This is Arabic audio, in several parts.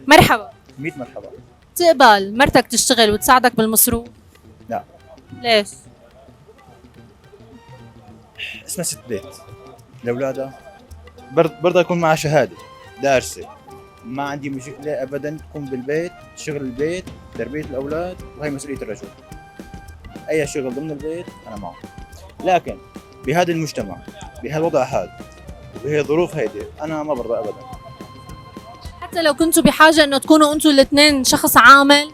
مرحبا. 100 مرحبا. تقبل مرتك تشتغل وتساعدك بالمصروف؟ لا. ليش؟ اسمها ست بيت لاولادها، برضه يكون معها شهاده دارسه. ما عندي مشكله ابدا تكون بالبيت، شغل البيت، تربيه الاولاد، وهي مسؤوليه الرجل. اي شغل ضمن البيت انا معه. لكن بهذا المجتمع، بهالوضع هذا، وبهي الظروف هيدي، انا ما برضى ابدا. حتى لو كنتوا بحاجة انه تكونوا انتوا الاثنين شخص عامل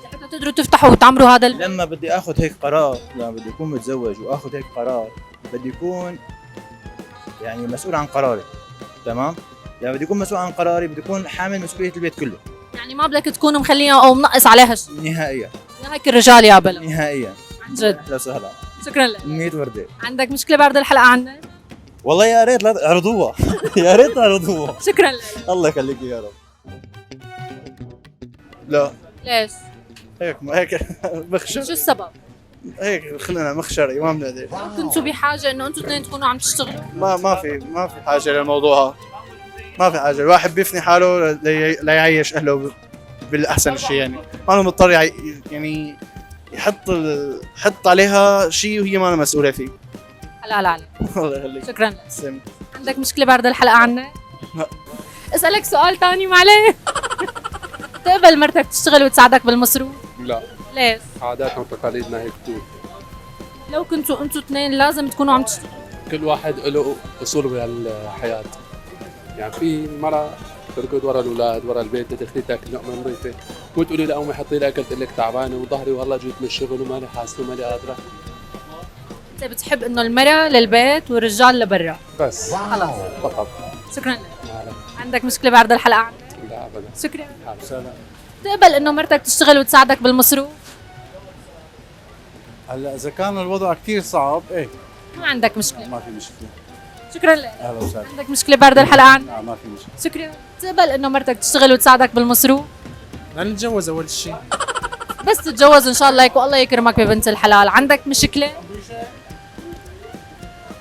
حتى تقدروا تفتحوا وتعمروا هذا البيت؟ لما بدي اخذ هيك قرار، لما بدي اكون متزوج واخذ هيك قرار، بدي يكون يعني مسؤول عن قراري. تمام؟ لما بدي اكون مسؤول عن قراري بدي اكون حامل مسؤوليه البيت كله. يعني ما بدك تكونوا مخليها او منقص عليها شيء. نهائيا. يا هيك الرجال يا بلا. نهائيا. عن جد. اهلا وسهلا. شكرا لك. 100 ورده. عندك مشكلة بعد الحلقة عنا؟ والله يا ريت لا تعرضوها. يا ريت تعرضوها. شكرا لك. الله يخليك يا رب. لا ليش؟ هيك مخشر. شو السبب؟ هيك خلينا مخشري ما بنقدر. كنتوا بحاجة انه انتوا اثنين تكونوا عم تشتغلوا؟ ما في حاجه للموضوع. ما في حاجه، الواحد بيفني حاله ليعيش اهله بالاحسن شيء. يعني ما له مضطر يعني يحط عليها شيء وهي ما أنا مسؤوله فيه. حلال عليك. الله يخليك. شكرا لك. تسلم. عندك مشكلة بعد الحلقة عنا؟ لا. اسألك سؤال تاني معلش. تقبل مرتك تشتغل وتساعدك بالمصروف؟ لا، ليش؟ عاداتنا وتقاليدنا هيك تقول. لو كنتوا انتوا اثنين لازم تكونوا عم تشتغلوا. كل واحد له اصول بهالحياه. يعني في مرة تركض ورا الاولاد ورا البيت تدخلي تاكل لقمه نظيفه، مو تقولي لامي حطي لي اكل تقول لك تعبانه وظهري والله جيت من الشغل وماني حاسه وماني قادره. انت بتحب انه المرأة للبيت والرجال لبرا؟ بس خلص. فقط. شكرا لك. ما أعرف. عندك مشكلة بعد الحلقة عنا؟ لا ابدا. شكرا. سلام. تقبل انه مرتك تشتغل وتساعدك بالمصروف؟ هلا اذا كان الوضع كثير صعب ايه ما عندك مشكلة. ما في مشكله. شكرا لك. اهلا وسهلا. عندك مشكلة بعد الحلقة عنا؟ لا ما في مشكله. شكرا. تقبل انه مرتك تشتغل وتساعدك بالمصروف؟ بدنا نتجوز اول شيء. بس تتجوز ان شاء الله هيك والله يكرمك ببنت الحلال. عندك مشكلة؟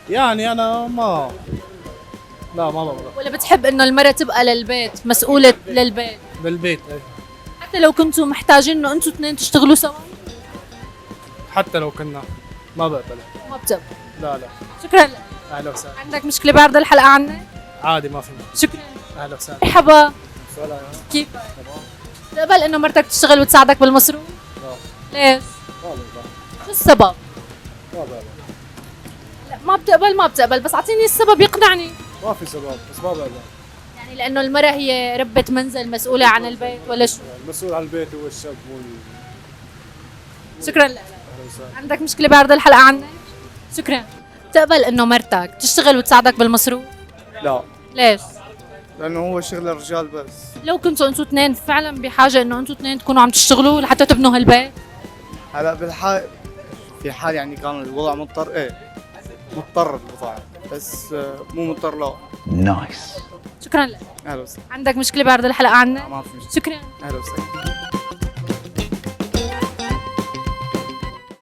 يعني انا لا ما بقدر. ولا بتحب انه المرأة تبقى للبيت مسؤولة للبيت بالبيت ايه. حتى لو كنتوا محتاجين انه انتوا اثنين تشتغلوا سوا؟ حتى لو كنا ما بقبل. ما بتقبل. لا شكرا لك. اهلا وسهلا. عندك مشكلة بعد الحلقة عنا؟ عادي ما في مشكلة. شكرا. اهلا وسهلا. مرحبا. كيفك؟ تقبل انه مرتك تشتغل وتساعدك بالمصروف؟ لا. ليش؟ شو السبب؟ لا ما بتقبل بس اعطيني السبب يقنعني. ما في سبب بس ما بقبل. يعني لانه المرأة هي ربة منزل مسؤولة عن البيت ولا شو؟ المسؤول عن البيت هو الشاب مو شكرا لك. اهلا وسهلا. عندك مشكلة بعد الحلقة عنا؟ شكرا. تقبل انه مرتك تشتغل وتساعدك بالمصروف؟ لا ليش؟ لانه هو شغل الرجال بس. لو كنتوا انتوا اثنين فعلا بحاجة انه انتوا اثنين تكونوا عم تشتغلوا لحتى تبنوا هالبيت؟ هلا في حال يعني كان الوضع مضطر ايه مضطر الوضع، بس مو مضطر لا. نايس. شكرا لك. اهلا وسهلا. عندك مشكلة بعد الحلقة عنا؟ ما في مشكله. شكرا. اهلا وسهلا.